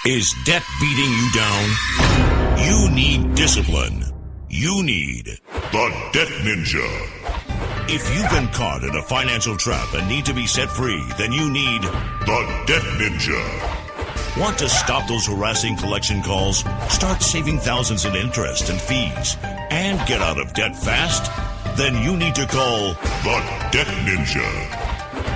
Is debt beating you down? You need discipline. You need the Debt Ninja. If you've been caught in a financial trap and need to be set free, then you need the Debt Ninja. Want to stop those harassing collection calls, start saving thousands in interest and fees, and get out of debt fast? Then you need to call the Debt Ninja.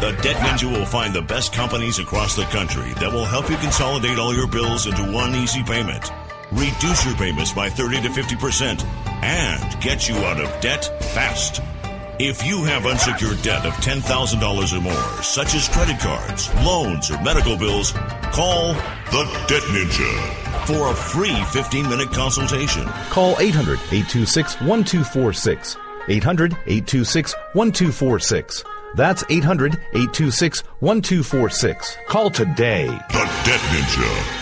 The Debt Ninja will find the best companies across the country that will help you consolidate all your bills into one easy payment, reduce your payments by 30 to 50%, and get you out of debt fast. If you have unsecured debt of $10,000 or more, such as credit cards, loans, or medical bills, call the Debt Ninja for a free 15-minute consultation. Call 800-826-1246. 800-826-1246. That's 800-826-1246. Call today. The Debt Ninja.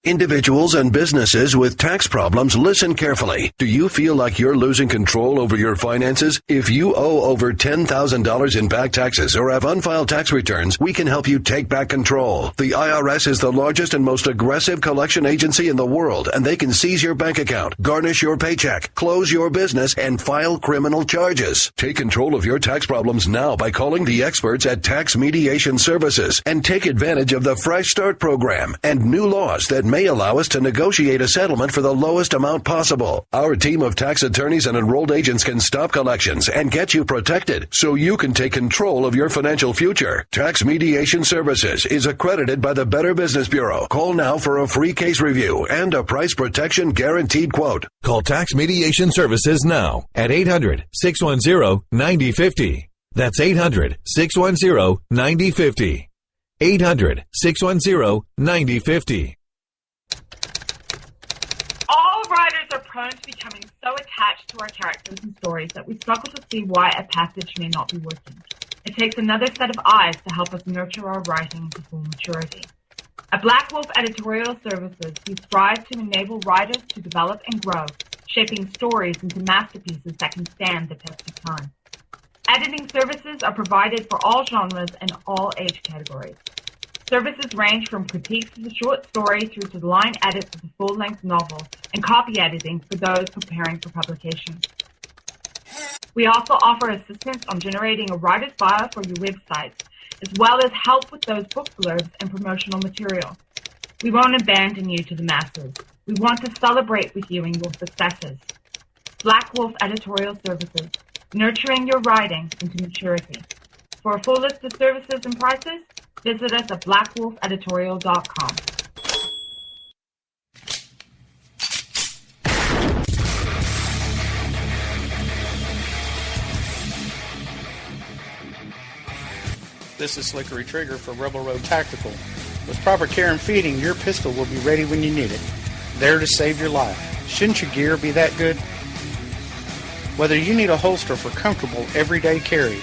Individuals and businesses with tax problems, listen carefully. Do you feel like you're losing control over your finances? If you owe over $10,000 in back taxes or have unfiled tax returns, we can help you take back control. The IRS is the largest and most aggressive collection agency in the world, and they can seize your bank account, garnish your paycheck, close your business, and file criminal charges. Take control of your tax problems now by calling the experts at Tax Mediation Services and take advantage of the Fresh Start program and new laws that may allow us to negotiate a settlement for the lowest amount possible. Our team of tax attorneys and enrolled agents can stop collections and get you protected so you can take control of your financial future. Tax Mediation Services is accredited by the Better Business Bureau. Call now for a free case review and a price protection guaranteed quote. Call Tax Mediation Services now at 800-610-9050. That's 800-610-9050. 800-610-9050. All writers are prone to becoming so attached to our characters and stories that we struggle to see why a passage may not be working. It takes another set of eyes to help us nurture our writing to full maturity. At Black Wolf Editorial Services, we strive to enable writers to develop and grow, shaping stories into masterpieces that can stand the test of time. Editing services are provided for all genres and all age categories. Services range from critiques of the short story through to the line edits of the full-length novel and copy editing for those preparing for publication. We also offer assistance on generating a writer's bio for your websites, as well as help with those book blurbs and promotional material. We won't abandon you to the masses. We want to celebrate with you in your successes. Black Wolf Editorial Services, nurturing your writing into maturity. For a full list of services and prices, visit us at blackwolfeditorial.com. This is Slickery Trigger for Rebel Road Tactical. With proper care and feeding, your pistol will be ready when you need it, there to save your life. Shouldn't your gear be that good? Whether you need a holster for comfortable everyday carry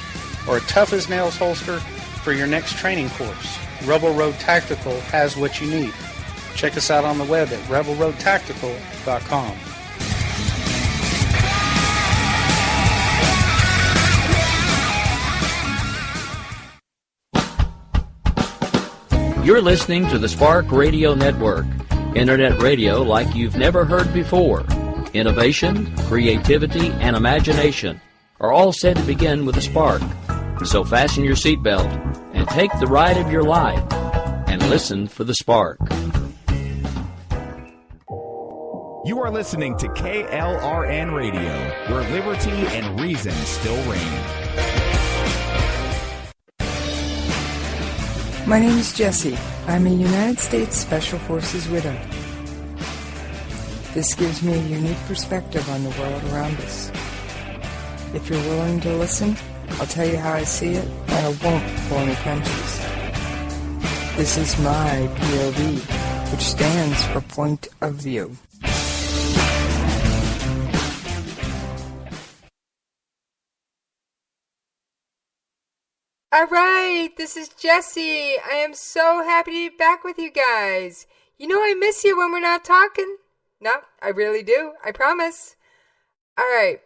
or a tough-as-nails holster for your next training course, Rebel Road Tactical has what you need. Check us out on the web at rebelroadtactical.com. You're listening to the Spark Radio Network, internet radio like you've never heard before. Innovation, creativity, and imagination are all said to begin with a spark. So fasten your seatbelt and take the ride of your life and listen for the spark. You are listening to KLRN Radio, where liberty and reason still reign. My name is Jessie. I'm a United States Special Forces widow. This gives me a unique perspective on the world around us. If you're willing to listen, I'll tell you how I see it, and I won't pull any punches. This is my POV, which stands for Point of View. All right, this is Jessie. I am so happy to be back with you guys. You know I miss you when we're not talking. No, I really do. I promise. All right.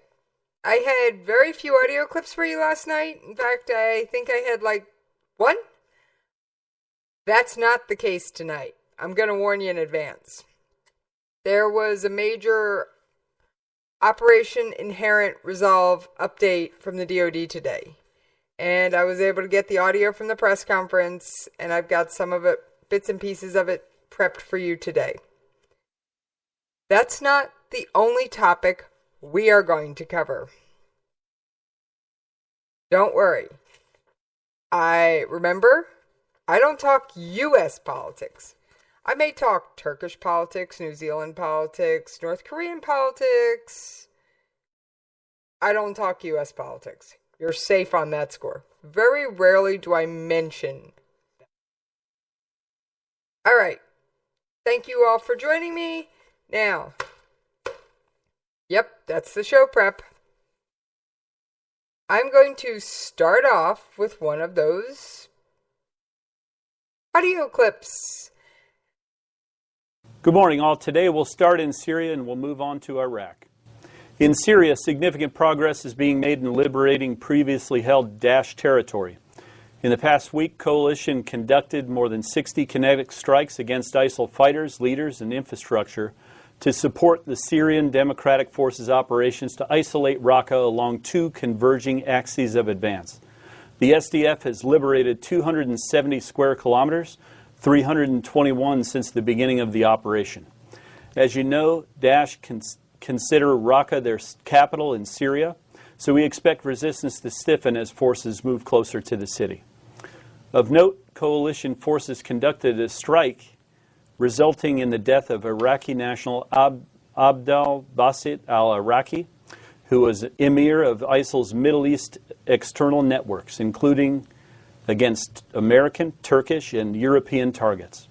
I had very few audio clips for you last night. In fact, I think I had like one. That's not the case tonight. I'm going to warn you in advance. There was a major Operation Inherent Resolve update from the DoD today. And I was able to get the audio from the press conference, and I've got some of it, bits and pieces of it, prepped for you today. That's not the only topic we are going to cover. Don't worry. I don't talk U.S. politics. I may talk Turkish politics, New Zealand politics, North Korean politics. I don't talk U.S. politics. You're safe on that score. Very rarely do I mention that. All right. Thank you all for joining me. Now, yep, that's the show prep. I'm going to start off with one of those audio clips. Good morning, all. Today we'll start in Syria and we'll move on to Iraq. In Syria, significant progress is being made in liberating previously held Daesh territory. In the past week, coalition conducted more than 60 kinetic strikes against ISIL fighters, leaders, and infrastructure to support the Syrian Democratic Forces operations to isolate Raqqa along two converging axes of advance. The SDF has liberated 270 square kilometers, 321 since the beginning of the operation. As you know, Daesh consider Raqqa their capital in Syria, so we expect resistance to stiffen as forces move closer to the city. Of note, coalition forces conducted a strike resulting in the death of Iraqi national Abdel Basit al-Iraqi, who was emir of ISIL's Middle East external networks, including against American, Turkish, and European targets.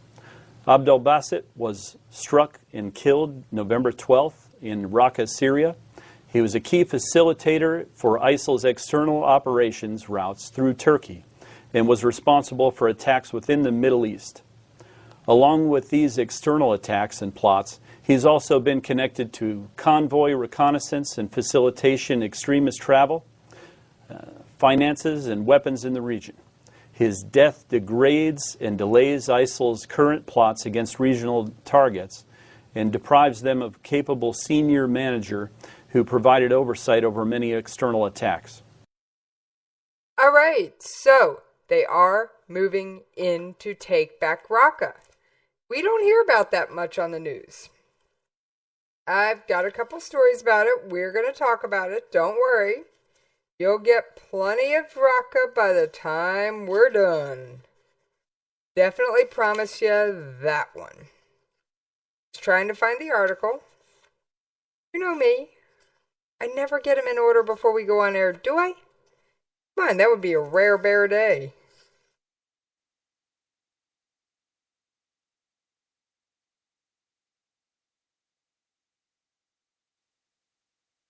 Abdel Basit was struck and killed November 12th in Raqqa, Syria. He was a key facilitator for ISIL's external operations routes through Turkey and was responsible for attacks within the Middle East. Along with these external attacks and plots, he's also been connected to convoy reconnaissance and facilitation extremist travel, finances, and weapons in the region. His death degrades and delays ISIL's current plots against regional targets and deprives them of a capable senior manager who provided oversight over many external attacks. All right, so they are moving in to take back Raqqa. We don't hear about that much on the news. I've got a couple stories about it. We're going to talk about it. Don't worry. You'll get plenty of Raqqa by the time we're done. Definitely promise you that one. Just trying to find the article. You know me. I never get them in order before we go on air, do I? Come on, that would be a rare bear day.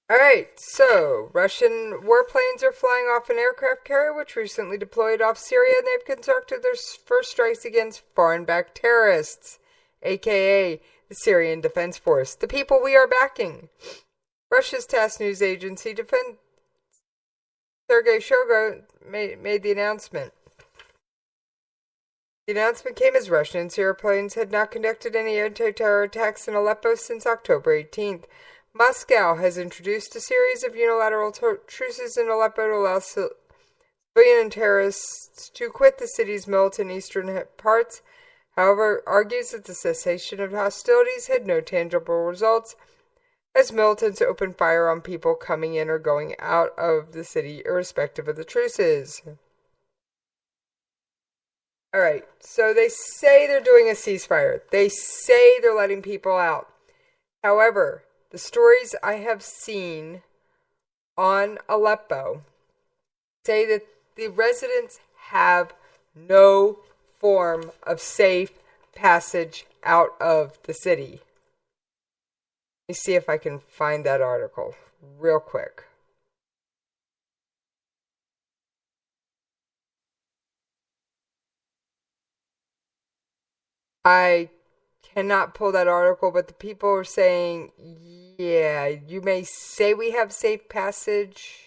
Alright, so Russian warplanes are flying off an aircraft carrier which recently deployed off Syria, and they've conducted their first strikes against foreign-backed terrorists, aka the Syrian Defense Force, the people we are backing. Russia's TASS news agency Defense Sergei Shoigu made the announcement. The announcement came as Russian and Syrian planes had not conducted any anti-terror attacks in Aleppo since October 18th. Moscow has introduced a series of unilateral truces in Aleppo to allow civilian and terrorists to quit the city's militant eastern parts. However, argues that the cessation of hostilities had no tangible results, as militants opened fire on people coming in or going out of the city, irrespective of the truces. Alright, so they say they're doing a ceasefire. They say they're letting people out. However, the stories I have seen on Aleppo say that the residents have no form of safe passage out of the city. Let me see if I can find that article real quick. I cannot pull that article, but the people are saying, yeah, you may say we have safe passage,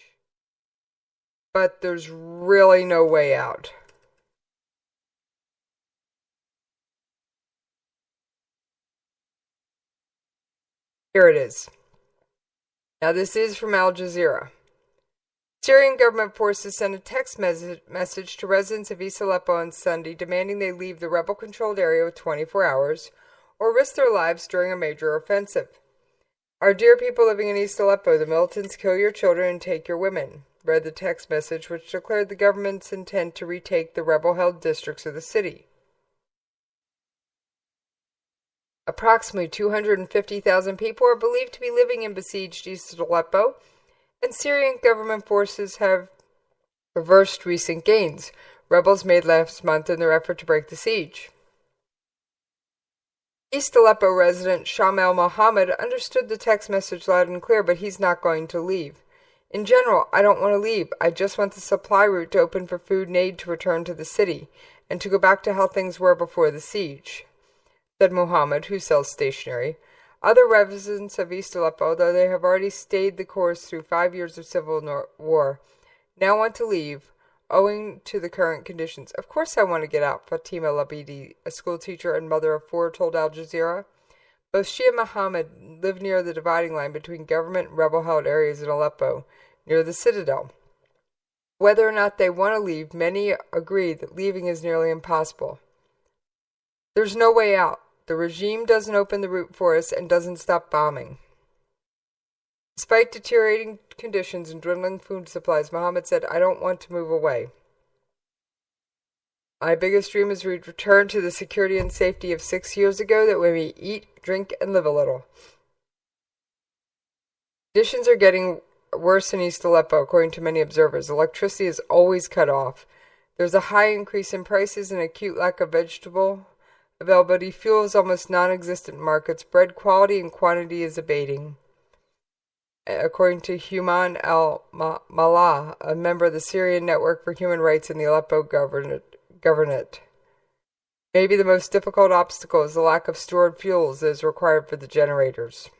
but there's really no way out. Here it is. Now this is from Al Jazeera. Syrian government forces sent a text message to residents of East Aleppo on Sunday demanding they leave the rebel-controlled area with 24 hours or risk their lives during a major offensive. Our dear people living in East Aleppo, the militants kill your children and take your women, read the text message, which declared the government's intent to retake the rebel-held districts of the city. Approximately 250,000 people are believed to be living in besieged East Aleppo, and Syrian government forces have reversed recent gains rebels made last month in their effort to break the siege. East Aleppo resident Shamel Mohammed understood the text message loud and clear, but he's not going to leave. In general, I don't want to leave. I just want the supply route to open for food and aid to return to the city, and to go back to how things were before the siege, said Mohammed, who sells stationery. Other residents of East Aleppo, though they have already stayed the course through 5 years of civil war, now want to leave, owing to the current conditions. Of course I want to get out, Fatima Labidi, a schoolteacher and mother of 4, told Al Jazeera. Both she and Mohammed live near the dividing line between government and rebel-held areas in Aleppo, near the citadel. Whether or not they want to leave, many agree that leaving is nearly impossible. There's no way out. The regime doesn't open the route for us and doesn't stop bombing. Despite deteriorating conditions and dwindling food supplies, Mohammed said, I don't want to move away. My biggest dream is to return to the security and safety of 6 years ago, that way we eat, drink, and live a little. Conditions are getting worse in East Aleppo, according to many observers. Electricity is always cut off. There's a high increase in prices and acute lack of vegetable availability. Fuel is almost non-existent in markets. Bread quality and quantity is abating. According to Human al-Mallah, a member of the Syrian Network for Human Rights in the Aleppo Governorate. Maybe the most difficult obstacle is the lack of stored fuels that is required for the generators.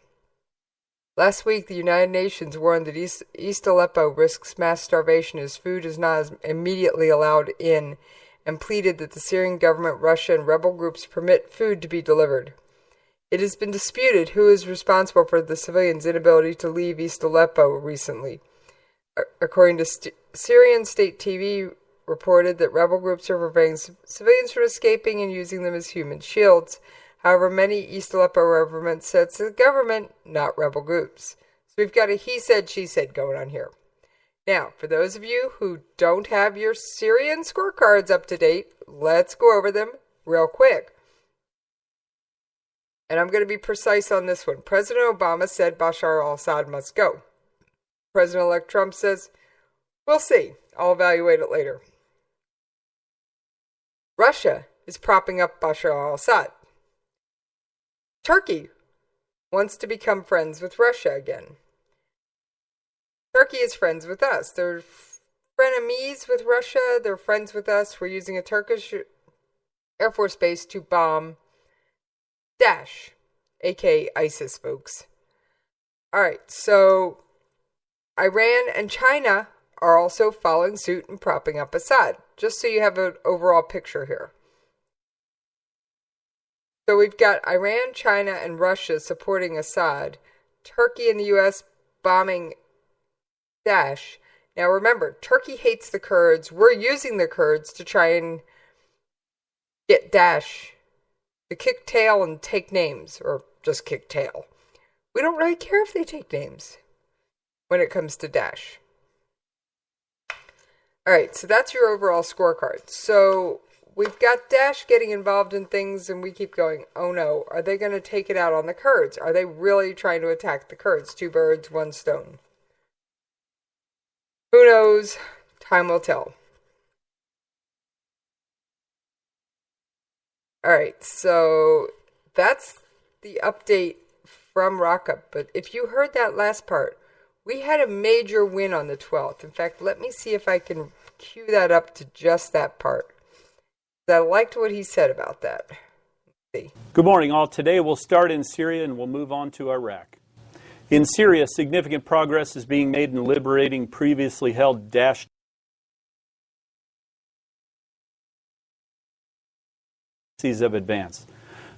Last week, the United Nations warned that East Aleppo risks mass starvation as food is not immediately allowed in, and pleaded that the Syrian government, Russia, and rebel groups permit food to be delivered. It has been disputed who is responsible for the civilians' inability to leave East Aleppo recently. According to Syrian state TV, reported that rebel groups are preventing civilians from escaping and using them as human shields. However, many East Aleppo residents said it's the government, not rebel groups. So we've got a he said, she said going on here. Now, for those of you who don't have your Syrian scorecards up to date, let's go over them real quick. And I'm going to be precise on this one. President Obama said Bashar al-Assad must go. President-elect Trump says, we'll see. I'll evaluate it later. Russia is propping up Bashar al-Assad. Turkey wants to become friends with Russia again. Turkey is friends with us. They're frenemies with Russia. They're friends with us. We're using a Turkish Air Force base to bomb Daesh, aka ISIS, folks. Alright, so Iran and China are also following suit and propping up Assad, just so you have an overall picture here. So we've got Iran, China, and Russia supporting Assad, Turkey and the U.S. bombing Daesh. Now remember, Turkey hates the Kurds. We're using the Kurds to try and get Daesh to kick tail and take names, or just kick tail. We don't really care if they take names when it comes to Daesh. Alright, so that's your overall scorecard. So we've got Daesh getting involved in things, and we keep going, oh no, are they going to take it out on the Kurds? Are they really trying to attack the Kurds? 2 birds, 1 stone. Who knows? Time will tell. Alright, so that's the update from Raqqa. But if you heard that last part, we had a major win on the 12th. In fact, let me see if I can cue that up to just that part. I liked what he said about that. Let's see. Good morning, all. Today we'll start in Syria and we'll move on to Iraq. In Syria, significant progress is being made in liberating previously held Daesh of advance.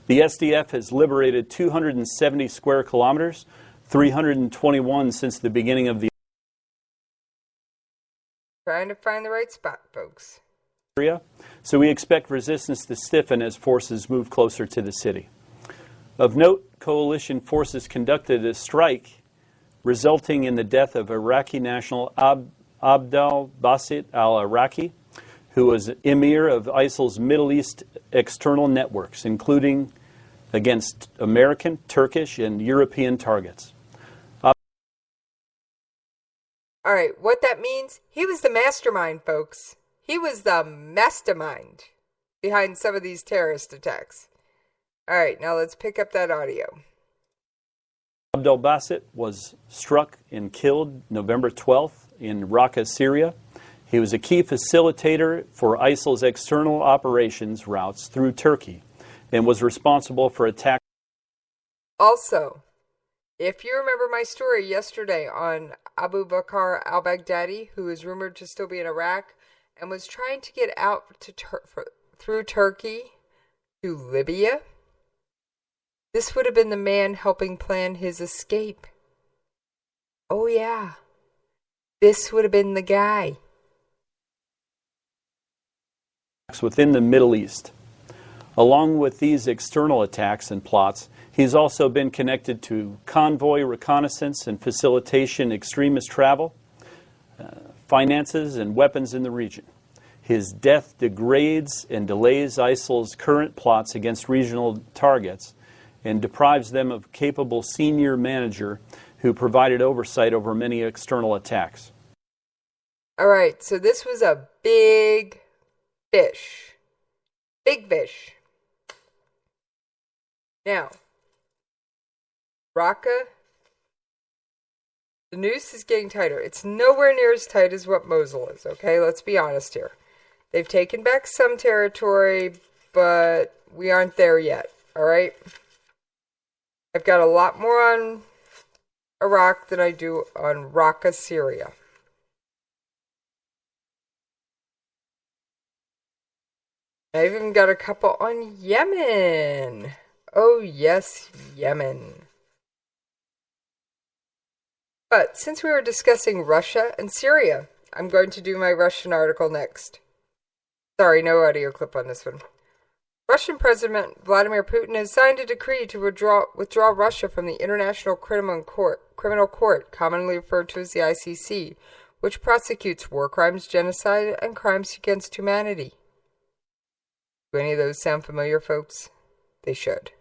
The SDF has liberated 270 square kilometers, 321 since the beginning of the Trying to find the right spot, folks. area, so we expect resistance to stiffen as forces move closer to the city. Of note, coalition forces conducted a strike resulting in the death of Iraqi national Abdel Basit al-Iraqi, who was emir of ISIL's Middle East external networks, including against American, Turkish, and European targets. All right, what that means, he was the mastermind, folks. He was the mastermind behind some of these terrorist attacks. All right, now let's pick up that audio. Abdel Basit was struck and killed November 12th in Raqqa, Syria. He was a key facilitator for ISIL's external operations routes through Turkey and was responsible for attacks. Also, if you remember my story yesterday on Abu Bakr al-Baghdadi, who is rumored to still be in Iraq and was trying to get out to through Turkey to Libya, this would have been the man helping plan his escape. Oh yeah, this would have been the guy. Within the Middle East. Along with these external attacks and plots, he's also been connected to convoy reconnaissance and facilitation extremist travel, finances, and weapons in the region. His death degrades and delays ISIL's current plots against regional targets and deprives them of a capable senior manager who provided oversight over many external attacks. All right, so this was a big fish. Big fish. Now, Raqqa, the noose is getting tighter. It's nowhere near as tight as what Mosul is, okay? Let's be honest here. They've taken back some territory, but we aren't there yet, all right? I've got a lot more on Iraq than I do on Raqqa, Syria. I've even got a couple on Yemen. Oh yes, Yemen. But since we were discussing Russia and Syria, I'm going to do my Russian article next. Sorry, no audio clip on this one. Russian President Vladimir Putin has signed a decree to withdraw Russia from the International Criminal Court, commonly referred to as the ICC, which prosecutes war crimes, genocide, and crimes against humanity. Do any of those sound familiar, folks? They should.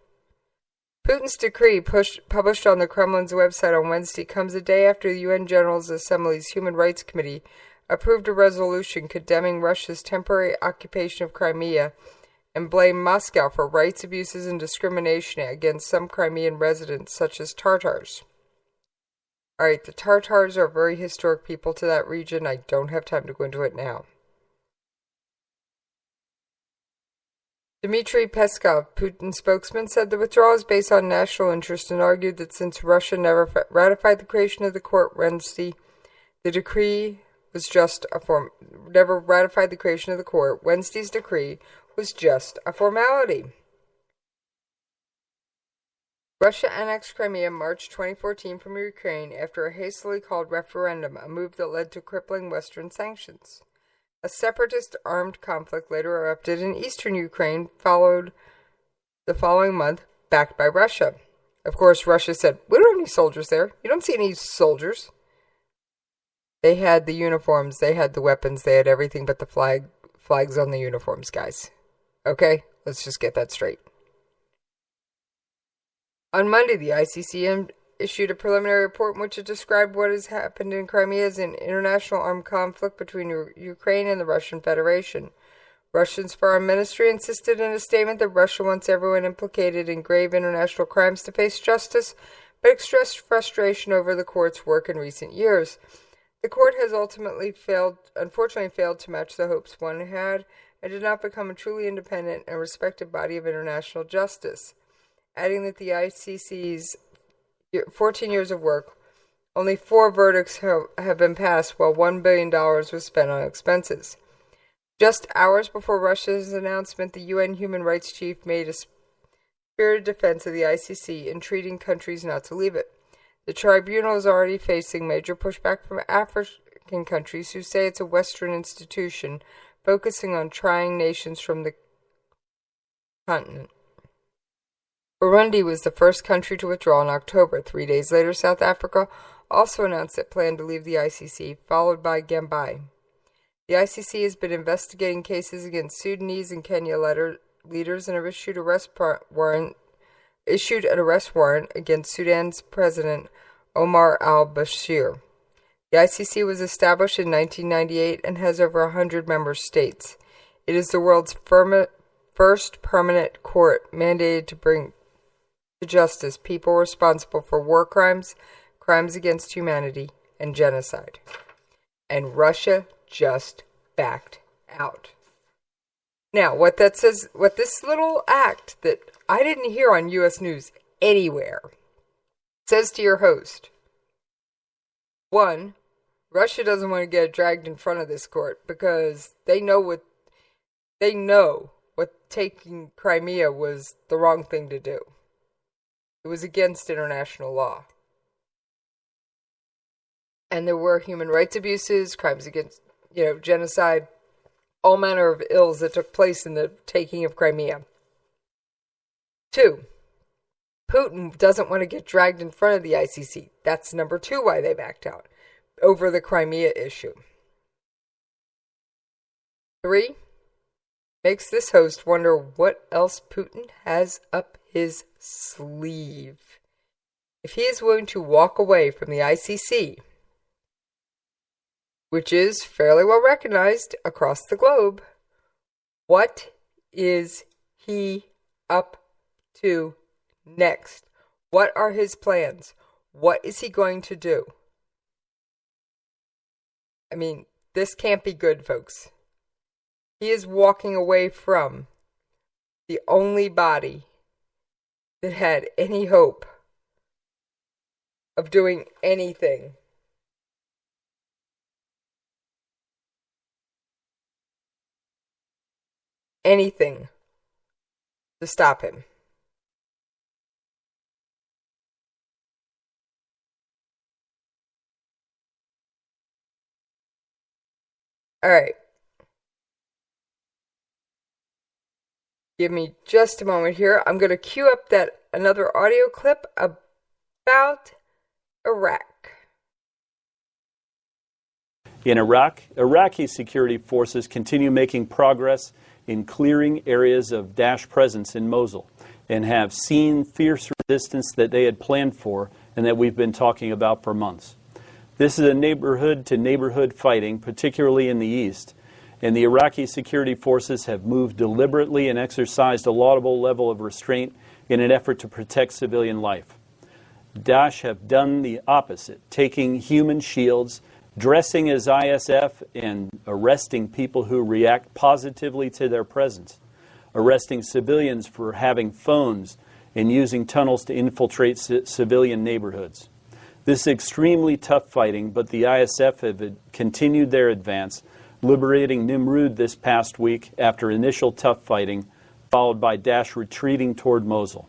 Putin's decree, published on the Kremlin's website on Wednesday, comes a day after the UN General Assembly's Human Rights Committee approved a resolution condemning Russia's temporary occupation of Crimea and blamed Moscow for rights abuses and discrimination against some Crimean residents, such as Tatars. Alright, the Tatars are very historic people to that region. I don't have time to go into it now. Dmitry Peskov, Putin's spokesman, said the withdrawal is based on national interest and argued that since Russia never ratified the creation of the court Wednesday, the decree was just a never ratified the creation of the court. Wednesday's decree was just a formality. Russia annexed Crimea in March 2014 from Ukraine after a hastily called referendum, a move that led to crippling Western sanctions. A separatist armed conflict later erupted in eastern Ukraine, followed the following month, backed by Russia. Of course, Russia said, "We don't have any soldiers there. You don't see any soldiers." They had the uniforms, they had the weapons, they had everything but the flags on the uniforms, guys. Okay? Let's just get that straight. On Monday, the ICC issued a preliminary report in which it described what has happened in Crimea as an international armed conflict between Ukraine and the Russian Federation. Russia's foreign ministry insisted in a statement that Russia wants everyone implicated in grave international crimes to face justice, but expressed frustration over the court's work in recent years. The court has unfortunately failed to match the hopes one had, and did not become a truly independent and respected body of international justice, adding that the ICC's 14 years of work, only 4 verdicts have been passed, while $1 billion was spent on expenses. Just hours before Russia's announcement, the UN human rights chief made a spirited defense of the ICC, entreating countries not to leave it. The tribunal is already facing major pushback from African countries who say it's a Western institution focusing on trying nations from the continent. Burundi was the first country to withdraw in October. 3 days later, South Africa also announced it planned to leave the ICC, followed by Gambia. The ICC has been investigating cases against Sudanese and Kenya leaders and have issued an arrest warrant against Sudan's President Omar al-Bashir. The ICC was established in 1998 and has over 100 member states. It is the world's first permanent court mandated to bring to justice people responsible for war crimes, crimes against humanity, and genocide. And Russia just backed out. Now, what this little act that I didn't hear on U.S. News anywhere says to your host: 1, Russia doesn't want to get dragged in front of this court because they know what taking Crimea was the wrong thing to do. It was against international law. And there were human rights abuses, crimes against, genocide, all manner of ills that took place in the taking of Crimea. 2, Putin doesn't want to get dragged in front of the ICC. That's number 2 why they backed out, over the Crimea issue. 3, makes this host wonder what else Putin has up his sleeve. If he is willing to walk away from the ICC, which is fairly well recognized across the globe, what is he up to next? What are his plans? What is he going to do? I mean, this can't be good, folks. He is walking away from the only body that had any hope of doing anything. Anything to stop him. All right. Give me just a moment here. I'm going to cue up another audio clip about Iraq. In Iraq, Iraqi security forces continue making progress in clearing areas of Daesh presence in Mosul and have seen fierce resistance that they had planned for and that we've been talking about for months. This is a neighborhood-to-neighborhood fighting, particularly in the east, and the Iraqi security forces have moved deliberately and exercised a laudable level of restraint in an effort to protect civilian life. Daesh have done the opposite, taking human shields, dressing as ISF, and arresting people who react positively to their presence, arresting civilians for having phones and using tunnels to infiltrate civilian neighborhoods. This is extremely tough fighting, but the ISF have continued their advance, liberating Nimrud this past week after initial tough fighting, followed by Daesh retreating toward Mosul.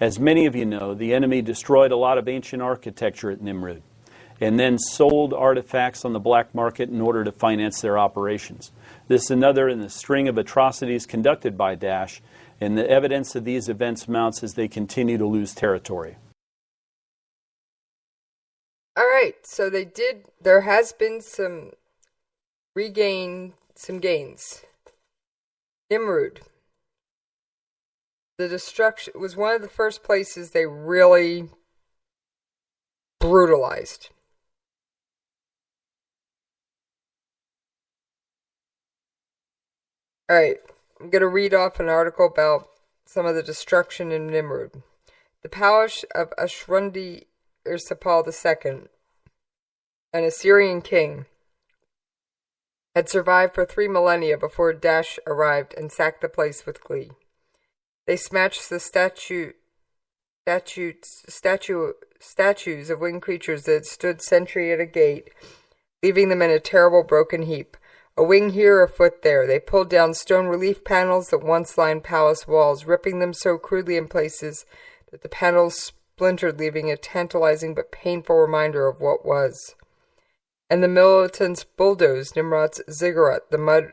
As many of you know, the enemy destroyed a lot of ancient architecture at Nimrud and then sold artifacts on the black market in order to finance their operations. This is another in the string of atrocities conducted by Daesh, and the evidence of these events mounts as they continue to lose territory. All right, so there has been some gains. Nimrud. The destruction was one of the first places they really brutalized. All right, I'm going to read off an article about some of the destruction in Nimrud. The palace of Ashrundi Irsapal II, an Assyrian king, had survived for 3 millennia before Daesh arrived and sacked the place with glee. They smashed the statues of winged creatures that stood sentry at a gate, leaving them in a terrible broken heap. A wing here, a foot there. They pulled down stone relief panels that once lined palace walls, ripping them so crudely in places that the panels splintered, leaving a tantalizing but painful reminder of what was. And the militants bulldozed Nimrod's ziggurat, the mud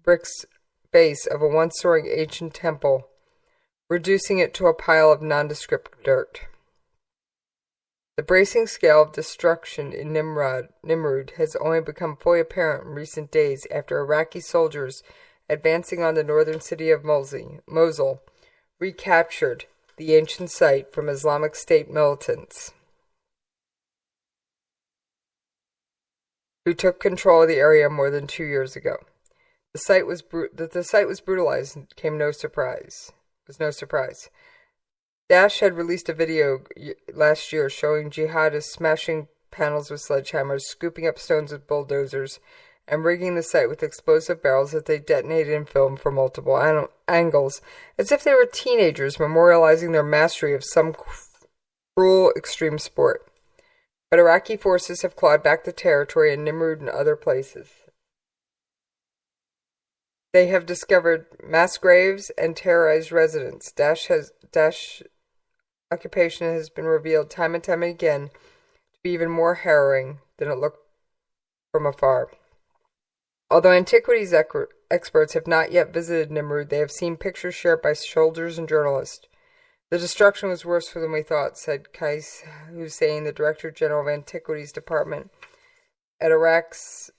bricks base of a once-soaring ancient temple, reducing it to a pile of nondescript dirt. The bracing scale of destruction in Nimrud has only become fully apparent in recent days after Iraqi soldiers advancing on the northern city of Mosul recaptured the ancient site from Islamic State militants who took control of the area more than 2 years ago. The site was brutalized and came no surprise. It was no surprise. Daesh had released a video last year showing jihadists smashing panels with sledgehammers, scooping up stones with bulldozers, and rigging the site with explosive barrels that they detonated and filmed from multiple angles, as if they were teenagers memorializing their mastery of some cruel extreme sport. But Iraqi forces have clawed back the territory in Nimrud and other places. They have discovered mass graves and terrorized residents. Daesh occupation has been revealed time and time again to be even more harrowing than it looked from afar. Although antiquities experts have not yet visited Nimrud, they have seen pictures shared by soldiers and journalists. The destruction was worse than we thought, said Qais Hussein, the Director General of Antiquities Department at Iraq's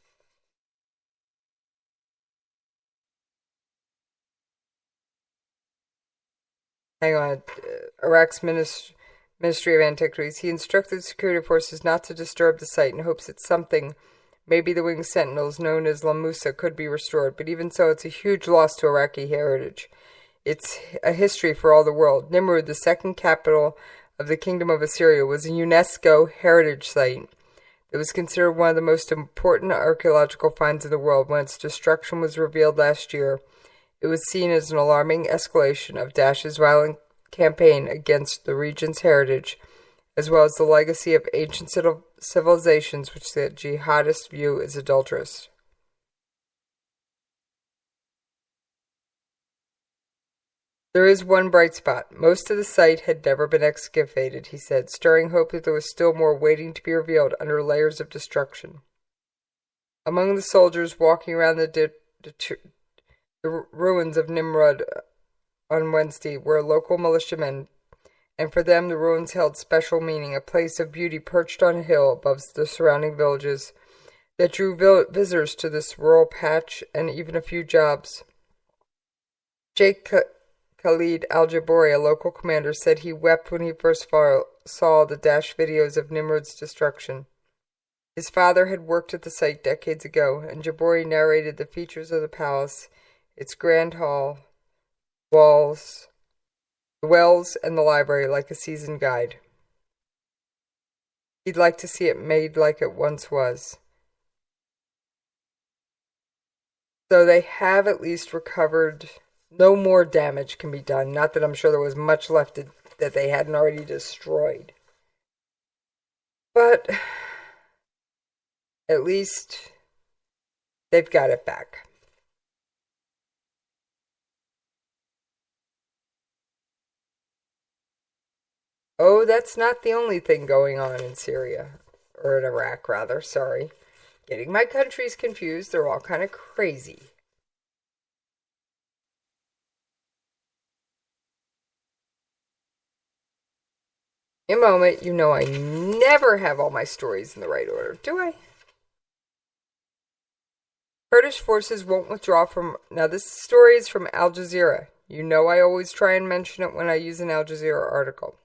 Ministry of Antiquities. He instructed security forces not to disturb the site in hopes that something, maybe the winged sentinels known as La Musa, could be restored. But even so, it's a huge loss to Iraqi heritage. It's a history for all the world. Nimrud, the second capital of the Kingdom of Assyria, was a UNESCO heritage site. It was considered one of the most important archaeological finds in the world. When its destruction was revealed last year, it was seen as an alarming escalation of Daesh's violent campaign against the region's heritage, as well as the legacy of ancient civilizations which the jihadists view as adulterous. There is one bright spot. Most of the site had never been excavated, he said, stirring hope that there was still more waiting to be revealed under layers of destruction. Among the soldiers walking around the ruins of Nimrud on Wednesday were local militiamen, and for them the ruins held special meaning, a place of beauty perched on a hill above the surrounding villages that drew visitors to this rural patch and even a few jobs. Sheikh Khalid al-Jabori, a local commander, said he wept when he first saw the Daesh videos of Nimrud's destruction. His father had worked at the site decades ago, and Jabori narrated the features of the palace, its grand hall, walls, the wells, and the library like a seasoned guide. He'd like to see it made like it once was. So they have at least recovered. No more damage can be done. Not that I'm sure there was much left that they hadn't already destroyed. But at least they've got it back. Oh, that's not the only thing going on in Syria. Or in Iraq, rather. Sorry. Getting my countries confused. They're all kind of crazy. In a moment, you know I never have all my stories in the right order, do I? Kurdish forces won't withdraw from... Now, this story is from Al Jazeera. You know I always try and mention it when I use an Al Jazeera article.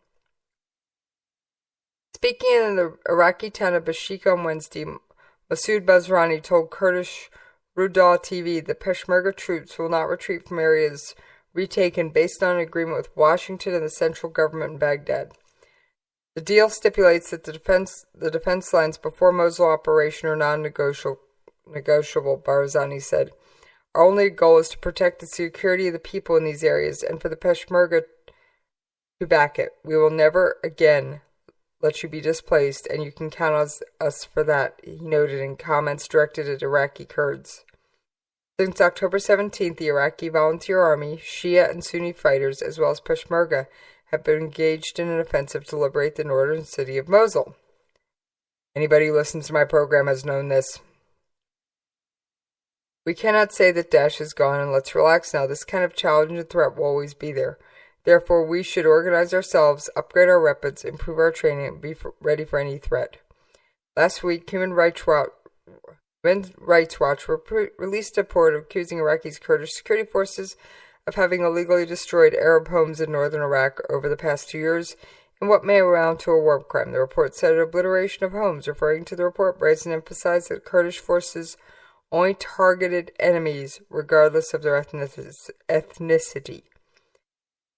Speaking in the Iraqi town of Bashik on Wednesday, Masoud Bazrani told Kurdish Rudaw TV that Peshmerga troops will not retreat from areas retaken based on an agreement with Washington and the central government in Baghdad. The deal stipulates that the defense lines before Mosul operation are non-negotiable, Barzani said. Our only goal is to protect the security of the people in these areas and for the Peshmerga to back it. We will never again let you be displaced, and you can count on us for that, he noted in comments directed at Iraqi Kurds. Since October 17th, the Iraqi Volunteer Army, Shia and Sunni fighters, as well as Peshmerga, have been engaged in an offensive to liberate the northern city of Mosul. Anybody who listens to my program has known this. We cannot say that Daesh is gone and let's relax now. This kind of challenge and threat will always be there. Therefore, we should organize ourselves, upgrade our weapons, improve our training, and be ready for any threat. Last week, Human Rights Watch released a report accusing Iraqi's Kurdish security forces of having illegally destroyed Arab homes in northern Iraq over the past 2 years in what may amount to a war crime. The report said obliteration of homes, referring to the report, Brazen emphasized that Kurdish forces only targeted enemies regardless of their ethnicity.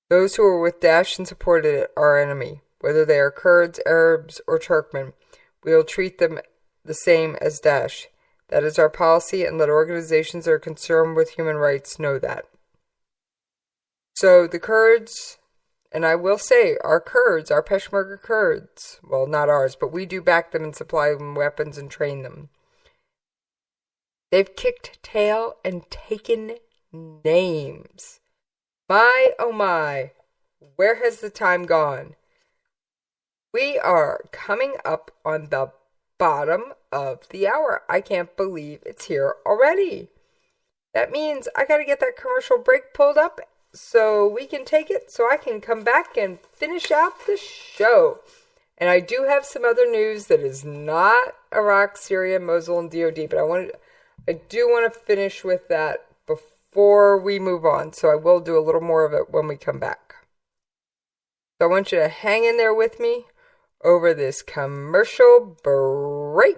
Those who were with Daesh and supported it are our enemy. Whether they are Kurds, Arabs, or Turkmen, we will treat them the same as Daesh. That is our policy, and let organizations that are concerned with human rights know that. So the Kurds, and I will say, our Kurds, our Peshmerga Kurds, well, not ours, but we do back them and supply them weapons and train them. They've kicked tail and taken names. My, oh my, where has the time gone? We are coming up on the bottom of the hour. I can't believe it's here already. That means I gotta get that commercial break pulled up so we can take it, so I can come back and finish out the show. And I do have some other news that is not Iraq, Syria, Mosul, and DOD, but I do want to finish with that before we move on, so I will do a little more of it when we come back. So I want you to hang in there with me over this commercial break.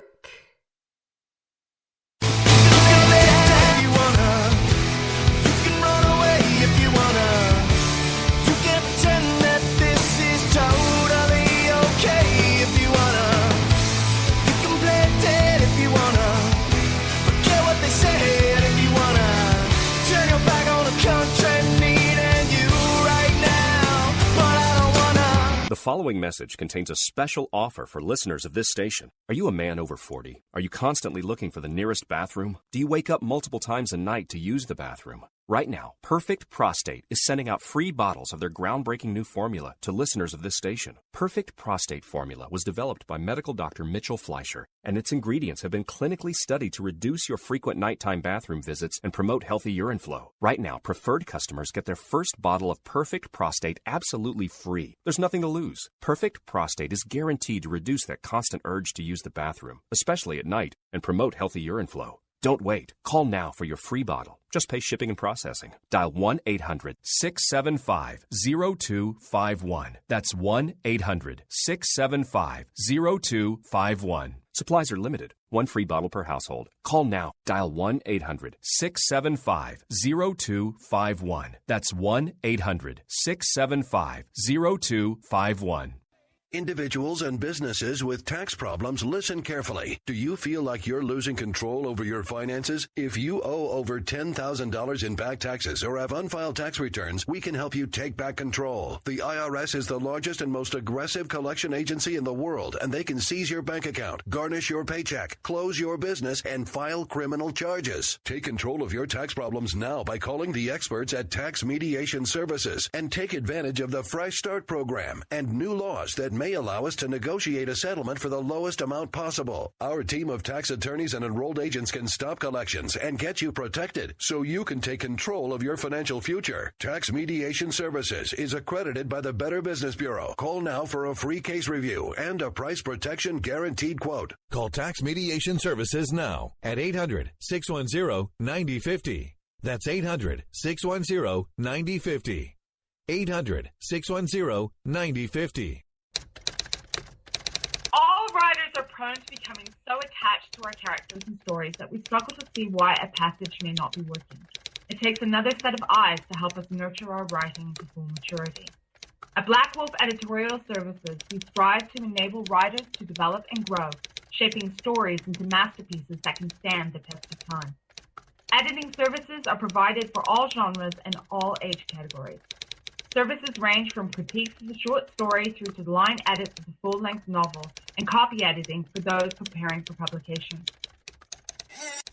The following message contains a special offer for listeners of this station. Are you a man over 40? Are you constantly looking for the nearest bathroom? Do you wake up multiple times a night to use the bathroom? Right now, Perfect Prostate is sending out free bottles of their groundbreaking new formula to listeners of this station. Perfect Prostate Formula was developed by medical doctor Mitchell Fleischer, and its ingredients have been clinically studied to reduce your frequent nighttime bathroom visits and promote healthy urine flow. Right now, preferred customers get their first bottle of Perfect Prostate absolutely free. There's nothing to lose. Perfect Prostate is guaranteed to reduce that constant urge to use the bathroom, especially at night, and promote healthy urine flow. Don't wait. Call now for your free bottle. Just pay shipping and processing. Dial 1-800-675-0251. That's 1-800-675-0251. Supplies are limited. One free bottle per household. Call now. Dial 1-800-675-0251. That's 1-800-675-0251. Individuals and businesses with tax problems, listen carefully. Do you feel like you're losing control over your finances? If you owe over $10,000 in back taxes or have unfiled tax returns, we can help you take back control. The IRS is the largest and most aggressive collection agency in the world, and they can seize your bank account, garnish your paycheck, close your business, and file criminal charges. Take control of your tax problems now by calling the experts at Tax Mediation Services and take advantage of the Fresh Start program and new laws that may allow us to negotiate a settlement for the lowest amount possible. Our team of tax attorneys and enrolled agents can stop collections and get you protected so you can take control of your financial future. Tax Mediation Services is accredited by the Better Business Bureau. Call now for a free case review and a price protection guaranteed quote. Call Tax Mediation Services now at 800-610-9050. That's 800-610-9050. 800-610-9050. All writers are prone to becoming so attached to our characters and stories that we struggle to see why a passage may not be working. It takes another set of eyes to help us nurture our writing into full maturity. At Black Wolf Editorial Services, we strive to enable writers to develop and grow, shaping stories into masterpieces that can stand the test of time. Editing services are provided for all genres and all age categories. Services range from critiques of the short story through to the line edits of the full-length novel and copy editing for those preparing for publication.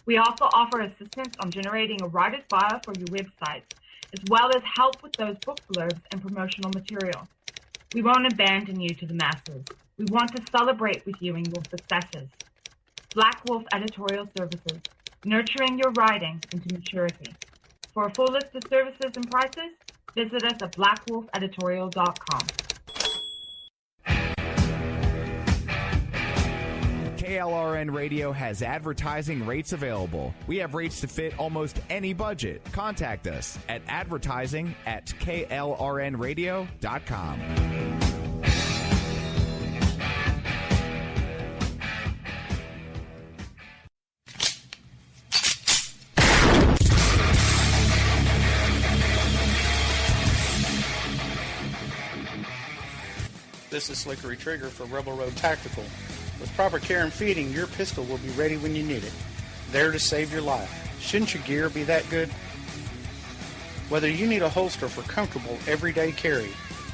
We also offer assistance on generating a writer's bio for your websites, as well as help with those book blurbs and promotional material. We won't abandon you to the masses. We want to celebrate with you in your successes. Black Wolf Editorial Services, nurturing your writing into maturity. For a full list of services and prices, visit us at blackwolfeditorial.com. KLRN Radio has advertising rates available. We have rates to fit almost any budget. Contact us at advertising@klrnradio.com. This is Slickery Trigger for Rebel Road Tactical. With proper care and feeding, your pistol will be ready when you need it, there to save your life. Shouldn't your gear be that good? Whether you need a holster for comfortable everyday carry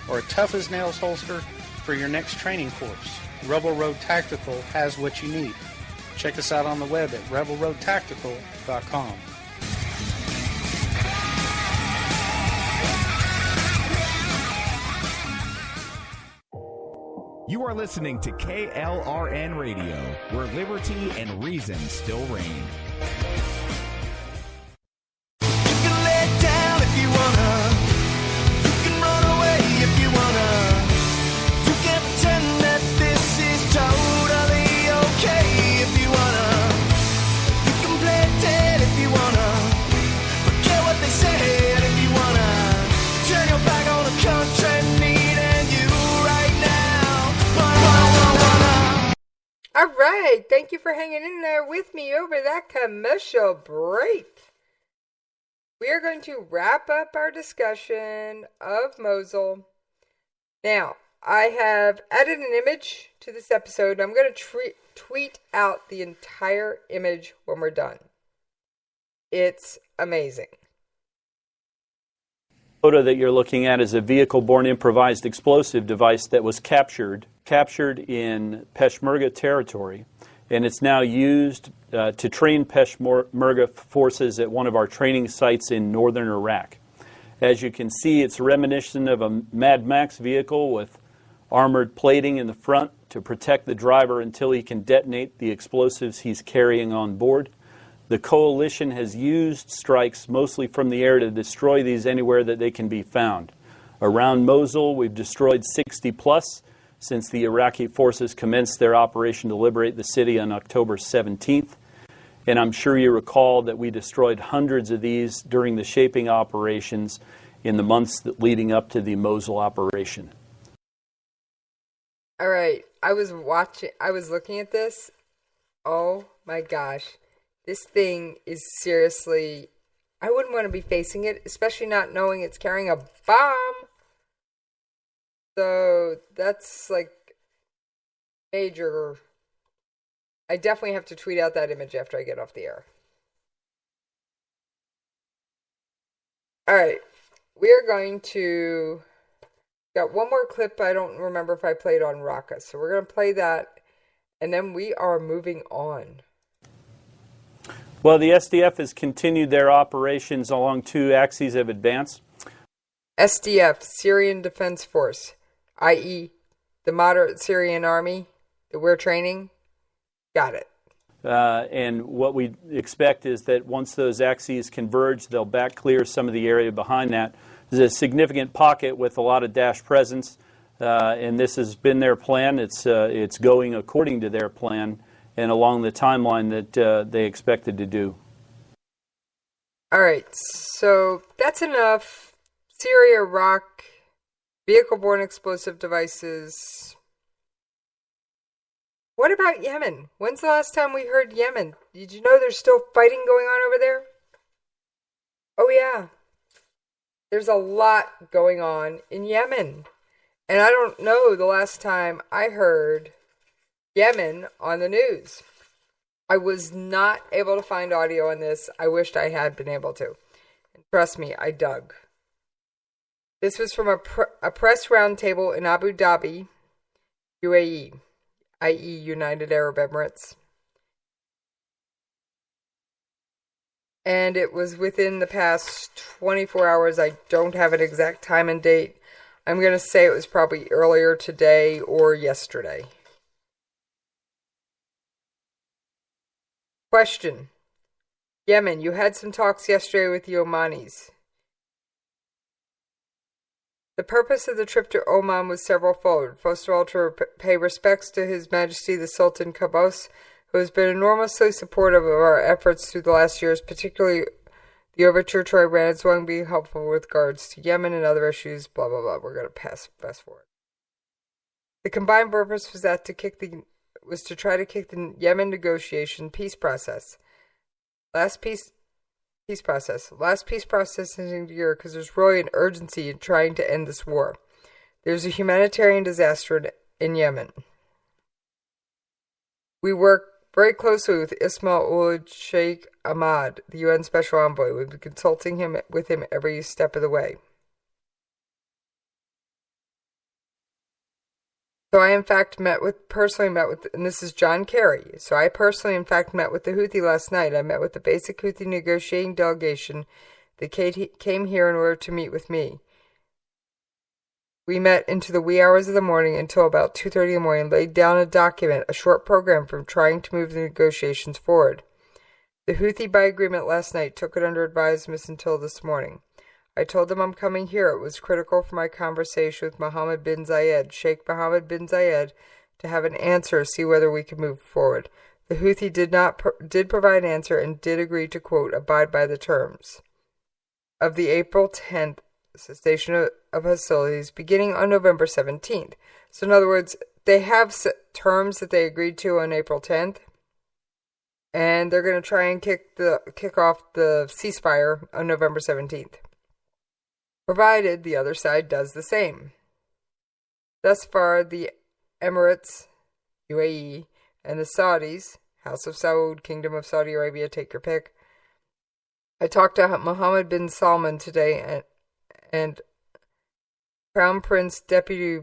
or a tough-as-nails holster for your next training course, Rebel Road Tactical has what you need. Check us out on the web at rebelroadtactical.com. You are listening to KLRN Radio, where liberty and reason still reign. You can lay down if you wanna. You can run away if you wanna. You can pretend that this is totally okay if you wanna. You can play dead if you wanna. Forget what they said if you wanna. Turn your back on the country needing you right now. All right, thank you for hanging in there with me over that commercial break. We are going to wrap up our discussion of Mosul. Now, I have added an image to this episode. I'm going to tweet out the entire image when we're done. It's amazing. The photo that you're looking at is a vehicle-borne improvised explosive device that was captured in Peshmerga territory, and it's now used to train Peshmerga forces at one of our training sites in northern Iraq. As you can see, it's reminiscent of a Mad Max vehicle with armored plating in the front to protect the driver until he can detonate the explosives he's carrying on board. The coalition has used strikes mostly from the air to destroy these anywhere that they can be found. Around Mosul, we've destroyed 60 plus since the Iraqi forces commenced their operation to liberate the city on October 17th. And I'm sure you recall that we destroyed hundreds of these during the shaping operations in the months leading up to the Mosul operation. All right, I was looking at this. Oh my gosh. This thing is seriously, I wouldn't want to be facing it, especially not knowing it's carrying a bomb. So that's like major. I definitely have to tweet out that image after I get off the air. All right, we are going to, got one more clip. I don't remember if I played on Raqqa. So we're going to play that, and then we are moving on. Well, the SDF has continued their operations along two axes of advance. SDF, Syrian Defense Force, i.e. the moderate Syrian army that we're training. Got it. And what we expect is that once those axes converge, they'll back clear some of the area behind that. There's a significant pocket with a lot of Daesh presence, and this has been their plan. It's going according to their plan and along the timeline that they expected to do. All right, so that's enough. Syria, Iraq, vehicle-borne explosive devices. What about Yemen? When's the last time we heard Yemen? Did you know there's still fighting going on over there? Oh yeah. There's a lot going on in Yemen. And I don't know the last time I heard Yemen on the news. I was not able to find audio on this. I wished I had been able to. And trust me, I dug. This was from a press roundtable in Abu Dhabi, UAE, i.e. United Arab Emirates. and it was within the past 24 hours. I don't have an exact time and date. I'm going to say it was probably earlier today or yesterday. Question. Yemen, you had some talks yesterday with the Omanis. The purpose of the trip to Oman was several-fold. First of all, to pay respects to His Majesty the Sultan Qaboos, who has been enormously supportive of our efforts through the last years, particularly the overture to Iran, as well as being helpful with regards to Yemen and other issues, blah, blah, blah. We're going to fast forward. The combined purpose was to try to kick the Yemen negotiation peace process. Last peace process in gear because there's really an urgency in trying to end this war. There's a humanitarian disaster in Yemen. We work very closely with Ismail Ould Sheikh Ahmad, the UN Special Envoy. We've been consulting with him every step of the way. So I, in fact, personally met with, and this is John Kerry. So I personally, in fact, met with the Houthi last night. I met with the basic Houthi negotiating delegation that came here in order to meet with me. We met into the wee hours of the morning until about 2:30 in the morning, laid down a short program for trying to move the negotiations forward. The Houthi, by agreement last night, took it under advisement until this morning. I told them I'm coming here. It was critical for my conversation with Mohammed bin Zayed, Sheikh Mohammed bin Zayed, to have an answer to see whether we could move forward. The Houthi did provide an answer and did agree to, quote, abide by the terms of the April 10th cessation of hostilities beginning on November 17th. So in other words, they have terms that they agreed to on April 10th, and they're going to try and kick off the ceasefire on November 17th. Provided the other side does the same. Thus far, the Emirates, UAE, and the Saudis, House of Saud, Kingdom of Saudi Arabia, take your pick. I talked to Mohammed bin Salman today, and Crown Prince Deputy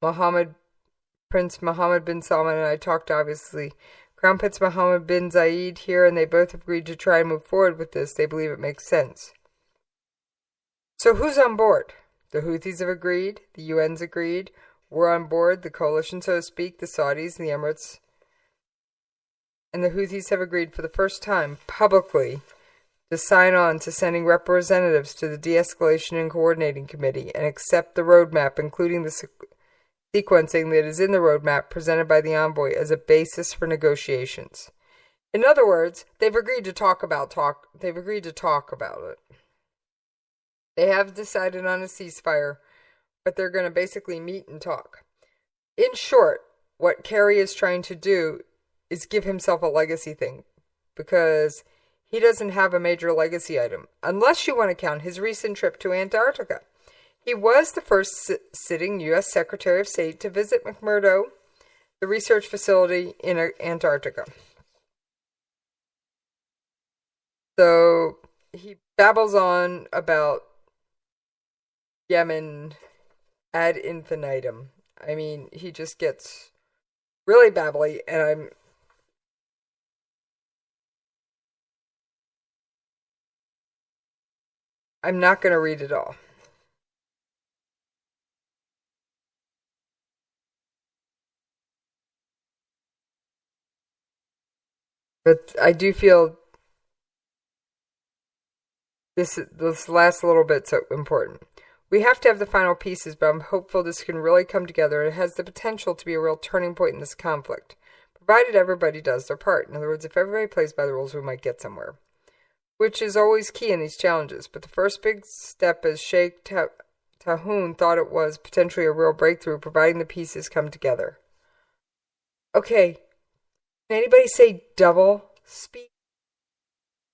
Prince Mohammed bin Salman, and I talked to, obviously, Crown Prince Mohammed bin Zayed here, and they both agreed to try and move forward with this. They believe it makes sense. So who's on board? The Houthis have agreed, the UN's agreed, we're on board, the coalition, so to speak, the Saudis and the Emirates, and the Houthis have agreed for the first time publicly to sign on to sending representatives to the De-Escalation and Coordinating Committee and accept the roadmap, including the sequencing that is in the roadmap presented by the envoy as a basis for negotiations. In other words, they've agreed to talk about it. They have decided on a ceasefire, but they're going to basically meet and talk. In short, what Kerry is trying to do is give himself a legacy thing, because he doesn't have a major legacy item, unless you want to count his recent trip to Antarctica. He was the first sitting U.S. Secretary of State to visit McMurdo, the research facility in Antarctica. So he babbles on about Yemen ad infinitum. I mean, he just gets really babbly, and I'm not going to read it all. But I do feel this last little bit's so important. We have to have the final pieces, but I'm hopeful this can really come together, and it has the potential to be a real turning point in this conflict, provided everybody does their part. In other words, if everybody plays by the rules, we might get somewhere, which is always key in these challenges. But the first big step, as Sheikh Tahoun thought it was, potentially a real breakthrough, providing the pieces come together. Okay, can anybody say double speak?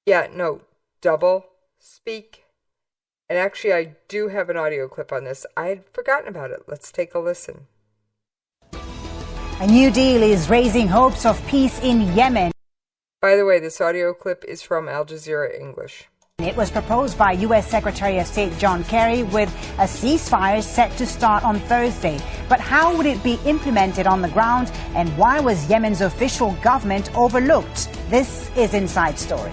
Yeah, no, double speak. And actually, I do have an audio clip on this. I had forgotten about it. Let's take a listen. A new deal is raising hopes of peace in Yemen. By the way, this audio clip is from Al Jazeera English. It was proposed by U.S. Secretary of State John Kerry with a ceasefire set to start on Thursday. But how would it be implemented on the ground, and why was Yemen's official government overlooked? This is Inside Story.